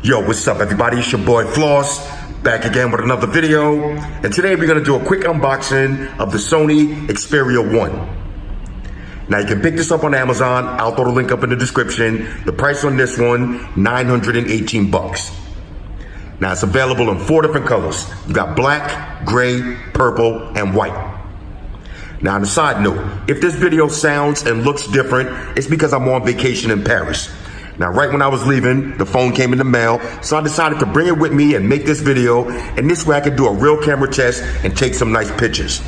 Yo, what's up everybody? It's your boy Floss, back again with another video. And today we're gonna do a quick unboxing of the Sony Xperia 1. Now you can pick this up on Amazon. I'll throw the link up in the description. The price on this one, 918 bucks. Now it's available in 4 different colors. You got black, gray, purple, and white. Now on a side note, if this video sounds and looks different, it's because I'm on vacation in Paris. Now, right when I was leaving, the phone came in the mail, so I decided to bring it with me and make this video, and this way I could do a real camera test and take some nice pictures.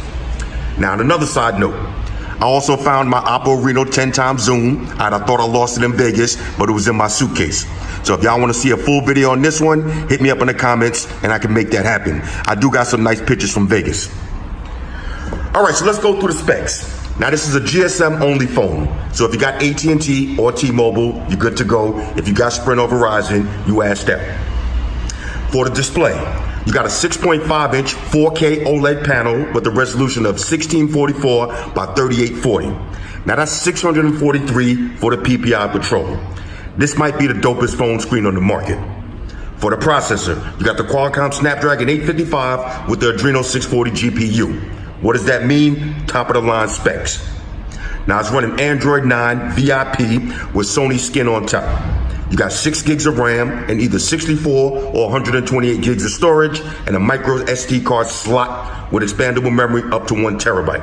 Now, on another side note, I also found my Oppo Reno 10x zoom, and I thought I lost it in Vegas, but it was in my suitcase. So if y'all want to see a full video on this one, hit me up in the comments, and I can make that happen. I do got some nice pictures from Vegas. All right, so let's go through the specs. Now this is a GSM only phone. So if you got at&t or T-Mobile, you're good to go. If you got Sprint or Verizon, you ask them. For the display, you got a 6.5 inch 4K OLED panel with a resolution of 1644 by 3840. Now that's 643 for the PPI Patrol. This might be the dopest phone screen on the market. For the processor, you got the Qualcomm Snapdragon 855 with the Adreno 640 GPU. What does that mean? Top of the line specs. Now it's running Android 9 VIP with Sony skin on top. You got 6 gigs of RAM and either 64 or 128 gigs of storage and a micro SD card slot with expandable memory up to 1 terabyte.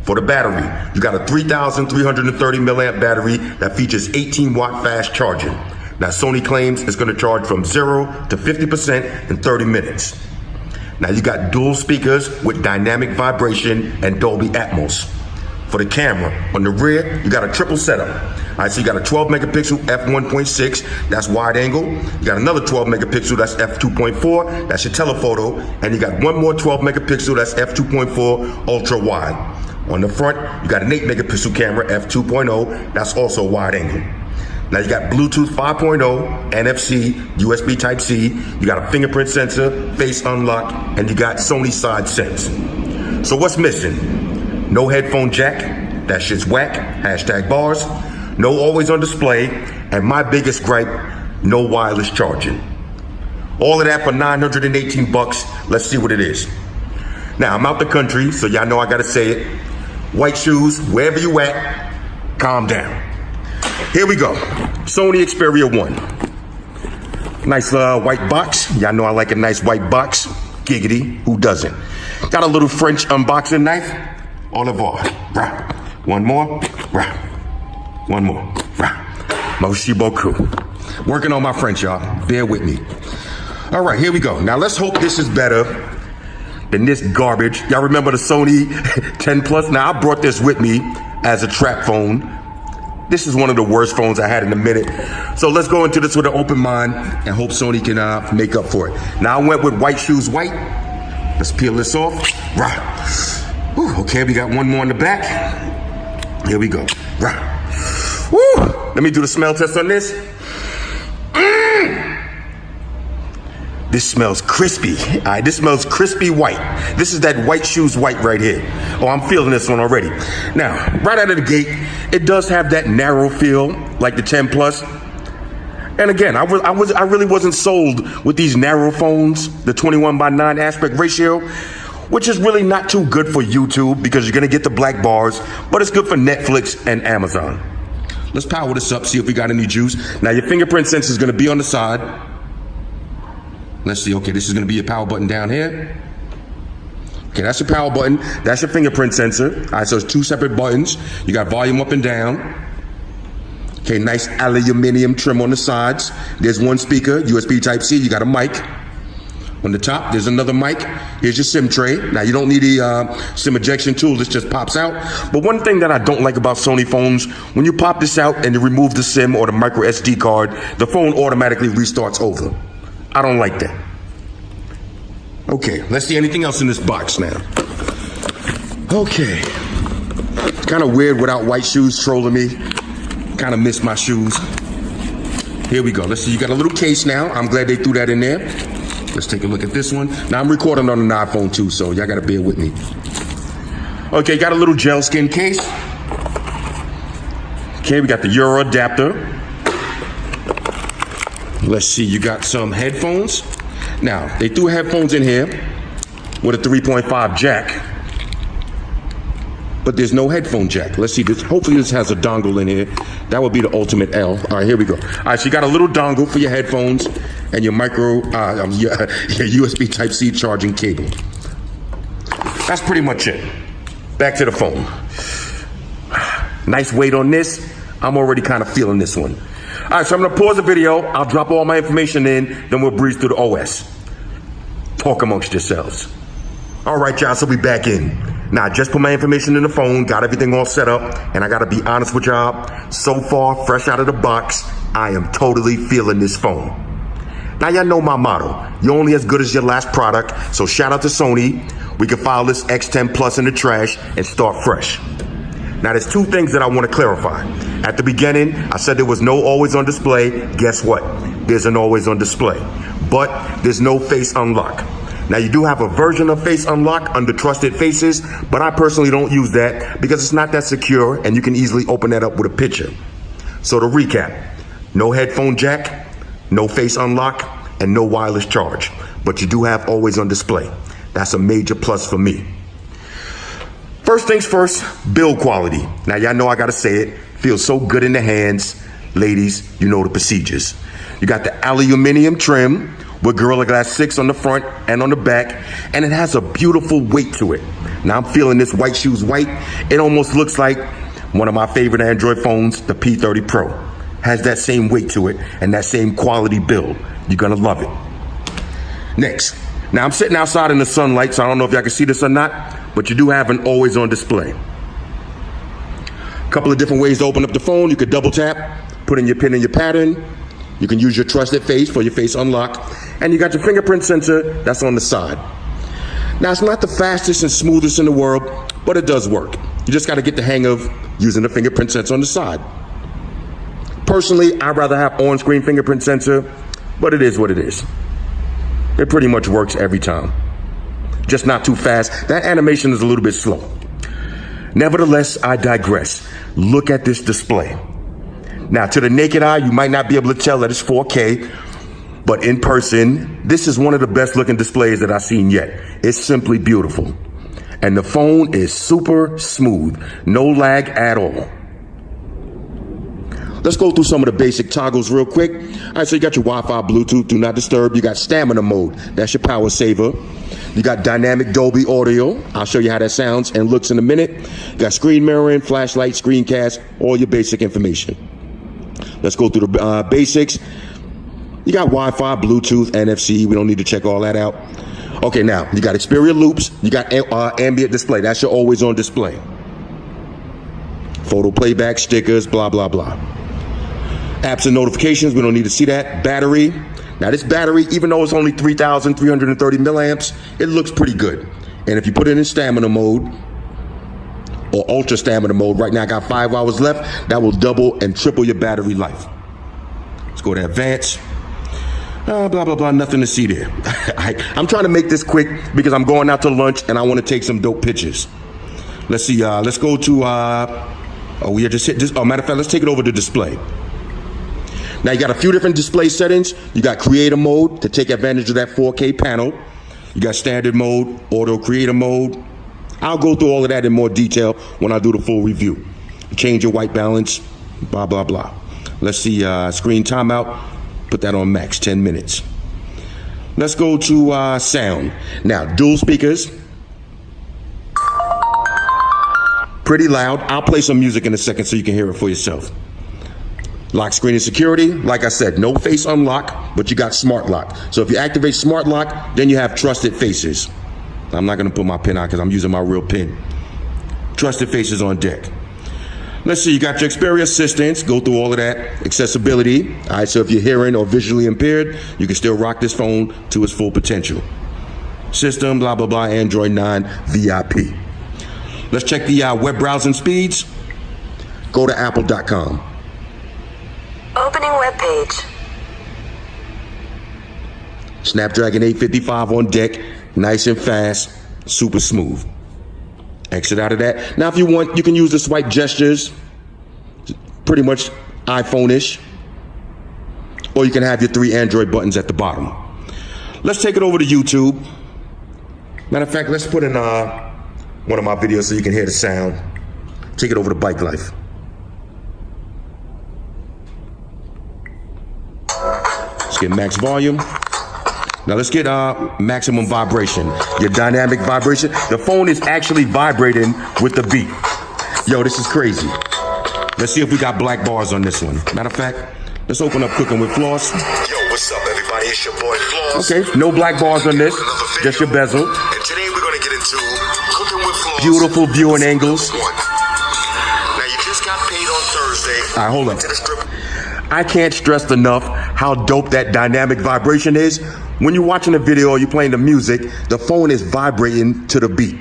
For the battery, you got a 3,330 milliamp battery that features 18 watt fast charging. Now Sony claims it's going to charge from 0 to 50% in 30 minutes. Now you got dual speakers with dynamic vibration and Dolby Atmos. For the camera, on the rear, you got a triple setup. All right, so you got a 12 megapixel f1.6, that's wide angle. You got another 12 megapixel, that's f2.4, that's your telephoto. And you got one more 12 megapixel, that's f2.4 ultra wide. On the front, you got an 8 megapixel camera, f2.0, that's also wide angle. Now you got Bluetooth 5.0, NFC, USB Type-C, you got a fingerprint sensor, face unlock, and you got Sony side sense. So what's missing? No headphone jack, that shit's whack, hashtag bars, no always on display, and my biggest gripe, no wireless charging. All of that for 918 bucks, let's see what it is. Now I'm out the country, so y'all know I gotta say it. White shoes, wherever you at, calm down. Here we go, Sony Xperia 1. Nice white box. Y'all know I like a nice white box. Giggity, who doesn't? Got a little French unboxing knife. Au revoir. Rah. One more. Rah. One more. Rah. Merci beaucoup. Working on my French, y'all. Bear with me. All right, here we go. Now let's hope this is better than this garbage. Y'all remember the Sony 10 Plus? Now I brought this with me as a trap phone. This is one of the worst phones I had in a minute. So let's go into this with an open mind and hope Sony can make up for it. Now I went with white shoes white. Let's peel this off. Rah. Whew, okay, we got one more in the back. Here we go. Rah. Woo. Let me do the smell test on this. This smells crispy. All right, this smells crispy white. This is that white shoes white right here. Oh, I'm feeling this one already. Now, right out of the gate, it does have that narrow feel like the 10 Plus. And again, I really wasn't sold with these narrow phones, the 21:9 aspect ratio, which is really not too good for YouTube because you're gonna get the black bars, but it's good for Netflix and Amazon. Let's power this up, see if we got any juice. Now your fingerprint sensor is gonna be on the side. Let's see, okay, this is gonna be your power button down here. Okay, that's your power button. That's your fingerprint sensor. All right, so it's 2 separate buttons. You got volume up and down. Okay, nice aluminum trim on the sides. There's one speaker, USB Type-C. You got a mic. On the top, there's another mic. Here's your SIM tray. Now, you don't need a SIM ejection tool. This just pops out. But one thing that I don't like about Sony phones, when you pop this out and you remove the SIM or the micro SD card, the phone automatically restarts over. I don't like that. Okay, let's see anything else in this box now. Okay. It's kind of weird without white shoes trolling me. Kind of miss my shoes. Here we go. Let's see, you got a little case now. I'm glad they threw that in there. Let's take a look at this one. Now I'm recording on an iPhone too, so y'all gotta bear with me. Okay, got a little gel skin case. Okay, we got the Euro adapter. let's see, you got some headphones. Now, they threw headphones in here with a 3.5 jack, but there's no headphone jack. Let's see, this, hopefully this has a dongle in here. That would be the ultimate L. All right, here we go. All right, so you got a little dongle for your headphones and your your USB Type-C charging cable. That's pretty much it. Back to the phone. Nice weight on this. I'm already kind of feeling this one. All right, so I'm gonna pause the video. I'll drop all my information in, then we'll breeze through the OS. Talk amongst yourselves. All right, y'all, so we back in. Now, I just put my information in the phone, got everything all set up, and I gotta be honest with y'all, so far, fresh out of the box, I am totally feeling this phone. Now, y'all know my motto, you're only as good as your last product, so shout out to Sony. We can file this X10 Plus in the trash and start fresh. Now, there's two things that I want to clarify. At the beginning, I said there was no always on display. Guess what? There's an always on display, but there's no face unlock. Now, you do have a version of face unlock under trusted faces, but I personally don't use that because it's not that secure and you can easily open that up with a picture. So to recap, no headphone jack, no face unlock, and no wireless charge, but you do have always on display. That's a major plus for me. First things first, build quality. Now, y'all know I gotta say it, feels so good in the hands. Ladies, you know the procedures. You got the aluminum trim with Gorilla Glass 6 on the front and on the back, and it has a beautiful weight to it. Now, I'm feeling this white shoes white. It almost looks like one of my favorite Android phones, the P30 Pro. Has that same weight to it and that same quality build. You're gonna love it. Next, now I'm sitting outside in the sunlight, so I don't know if y'all can see this or not, but you do have an always on display. A couple of different ways to open up the phone. You could double tap, put in your pin and your pattern. You can use your trusted face for your face unlock. And you got your fingerprint sensor that's on the side. Now, it's not the fastest and smoothest in the world, but it does work. You just gotta get the hang of using the fingerprint sensor on the side. Personally, I'd rather have on-screen fingerprint sensor, but it is what it is. It pretty much works every time. Just not too fast. That animation is a little bit slow. Nevertheless, I digress. Look at this display. Now, to the naked eye, you might not be able to tell that it's 4K, but in person, this is one of the best looking displays that I've seen yet. It's simply beautiful. And the phone is super smooth, no lag at all. Let's go through some of the basic toggles real quick. All right, so you got your Wi-Fi, Bluetooth, do not disturb. You got stamina mode, that's your power saver. You got dynamic Dolby audio. I'll show you how that sounds and looks in a minute. You got screen mirroring, flashlight, screencast, all your basic information. Let's go through the basics. You got Wi-Fi, Bluetooth, NFC. We don't need to check all that out. Okay, now you got Xperia loops. You got ambient display. That's your always on display. Photo playback, stickers, blah, blah, blah. Apps and notifications, we don't need to see that. Battery. Now this battery, even though it's only 3,330 milliamps, it looks pretty good. And if you put it in stamina mode or ultra stamina mode, right now I got 5 hours left, that will double and triple your battery life. Let's go to advanced. Blah, blah, blah, nothing to see there. I'm trying to make this quick because I'm going out to lunch and I want to take some dope pictures. Let's see, let's go to, we just hit this, matter of fact, let's take it over to display. Now you got a few different display settings. You got creator mode to take advantage of that 4K panel. You got standard mode, auto creator mode. I'll go through all of that in more detail when I do the full review. Change your white balance, blah, blah, blah. Let's see, screen timeout, put that on max, 10 minutes. Let's go to sound. Now, dual speakers. Pretty loud. I'll play some music in a second so you can hear it for yourself. Lockscreen and security, like I said, no face unlock, but you got smart lock. So if you activate smart lock, then you have trusted faces. I'm not gonna put my pin out because I'm using my real pin. Trusted faces on deck. Let's see, you got your Xperia assistants, go through all of that. Accessibility, all right, so if you're hearing or visually impaired, you can still rock this phone to its full potential. System, blah, blah, blah, Android 9 VIP. Let's check the web browsing speeds. Go to apple.com. Opening web page. Snapdragon 855 on deck, nice and fast, super smooth. Exit out of that. Now, if you want, you can use the swipe gestures, pretty much iPhone-ish. or you can have your 3 Android buttons at the bottom. Let's take it over to YouTube. Matter of fact, let's put in one of my videos so you can hear the sound. Take it over to Bike Life. Let's get max volume. Now let's get maximum vibration. Your dynamic vibration. The phone is actually vibrating with the beat. Yo, this is crazy. Let's see if we got black bars on this one. Matter of fact, let's open up Cooking with Floss. Yo, what's up, everybody? It's your boy Floss. Okay, no black bars on this. Just your bezel. And today we're gonna get into Cooking with Floss. Beautiful viewing angles. Now you just got paid on Thursday. All right, hold up. I can't stress enough how dope that dynamic vibration is. When you're watching a video or you're playing the music, the phone is vibrating to the beat.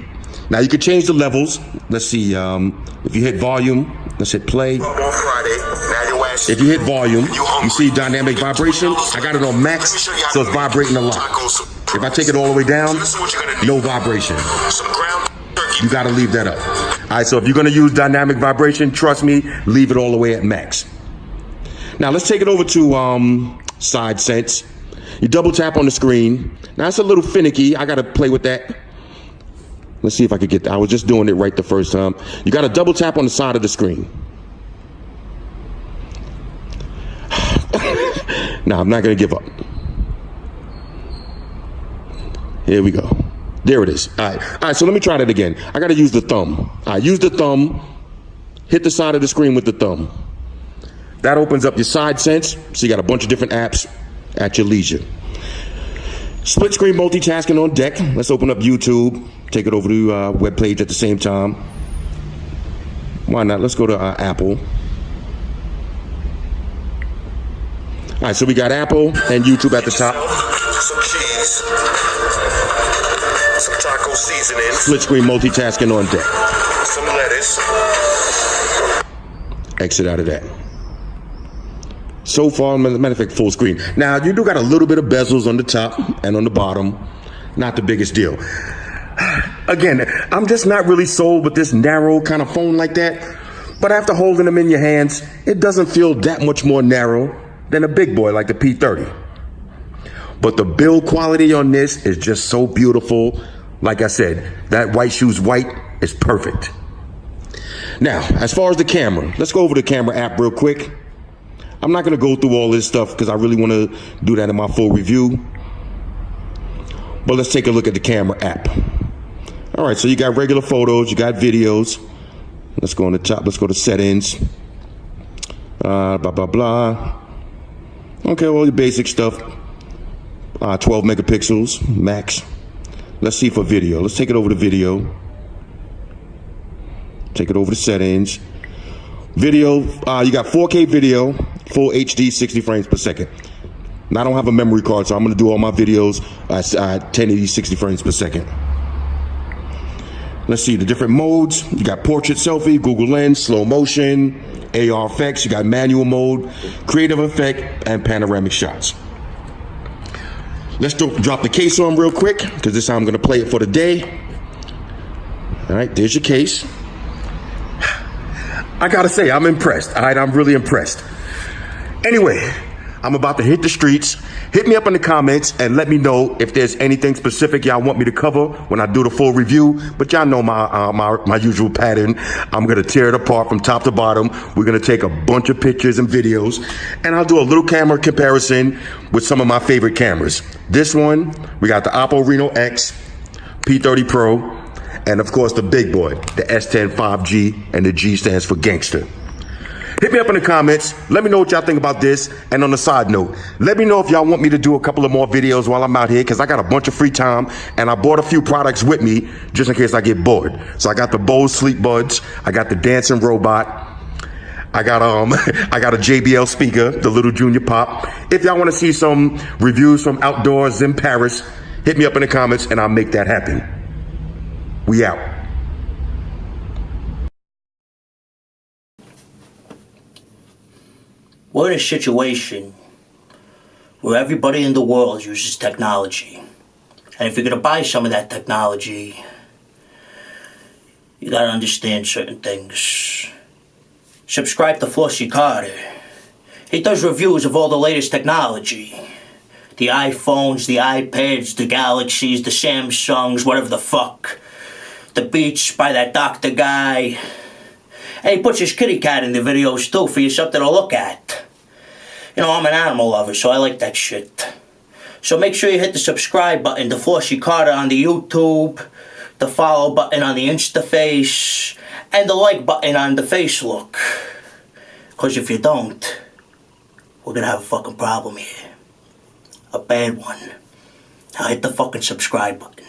Now you can change the levels. Let's see, if you hit volume, let's hit play. On Friday, now your ass. If you hit volume, you see dynamic vibration. I got it on max, so it's vibrating a lot. If I take it all the way down, no vibration. You gotta leave that up. All right, so if you're gonna use dynamic vibration, trust me, leave it all the way at max. Now let's take it over to Side Sense. You double tap on the screen. Now it's a little finicky. I gotta play with that. Let's see if I could get that. I was just doing it right the first time. You gotta double tap on the side of the screen. Now I'm not gonna give up. Here we go. There it is. All right, so let me try that again. I gotta use the thumb. Use the thumb, hit the side of the screen with the thumb. That opens up your Side Sense, so you got a bunch of different apps at your leisure. Split screen multitasking on deck. Let's open up YouTube, take it over to web page at the same time. Why not? Let's go to Apple. All right, so we got Apple and YouTube at the top. Some cheese, some taco seasoning, Split screen multitasking on deck. some lettuce. Exit out of that. So far, matter of fact, full screen. Now, you do got a little bit of bezels on the top and on the bottom. Not the biggest deal. Again, I'm just not really sold with this narrow kind of phone like that. But after holding them in your hands, it doesn't feel that much more narrow than a big boy like the P30. But the build quality on this is just so beautiful. Like I said, that white shoes white is perfect. Now, as far as the camera, let's go over the camera app real quick. I'm not going to go through all this stuff because I really want to do that in my full review. But let's take a look at the camera app. All right, so you got regular photos, you got videos. Let's go on the top. Let's go to settings. Blah, blah, blah. Okay, all your basic stuff. 12 megapixels, max. Let's see for video. Let's take it over to video. Take it over to settings. Video, you got 4K video, full HD, 60 frames per second. Now I don't have a memory card, so I'm gonna do all my videos at 1080, 60 frames per second. Let's see the different modes. You got portrait selfie, Google Lens, slow motion, AR effects. You got manual mode, creative effect, and panoramic shots. Let's drop the case on real quick, because this is how I'm gonna play it for the day. All right, there's your case. I gotta say, I'm impressed. All right, I'm really impressed. Anyway, I'm about to hit the streets. Hit me up in the comments and let me know if there's anything specific y'all want me to cover when I do the full review. But y'all know my usual pattern. I'm gonna tear it apart from top to bottom. We're gonna take a bunch of pictures and videos, and I'll do a little camera comparison with some of my favorite cameras. This one, we got the Oppo Reno X, P30 Pro, and of course the big boy, the S10 5G, and the G stands for gangster. Hit me up in the comments. Let me know what y'all think about this. And on the side note, let me know if y'all want me to do a couple of more videos while I'm out here, because I got a bunch of free time and I bought a few products with me just in case I get bored. So I got the Bose Sleep Buds, I got the dancing robot, I got a JBL speaker, the little Junior Pop. If y'all want to see some reviews from outdoors in Paris, hit me up in the comments and I'll make that happen. We out. We're in a situation where everybody in the world uses technology. And if you're going to buy some of that technology, you got to understand certain things. Subscribe to Flossy. He does reviews of all the latest technology. The iPhones, the iPads, the Galaxies, the Samsungs, whatever the fuck. The Beats by that doctor guy. And he puts his kitty cat in the videos too for you something to look at. You know, I'm an animal lover, so I like that shit. So make sure you hit the subscribe button, the Flossy Carter on the YouTube, the follow button on the Instaface, and the like button on the Facelook. Because if you don't, we're gonna have a fucking problem here. A bad one. Now hit the fucking subscribe button.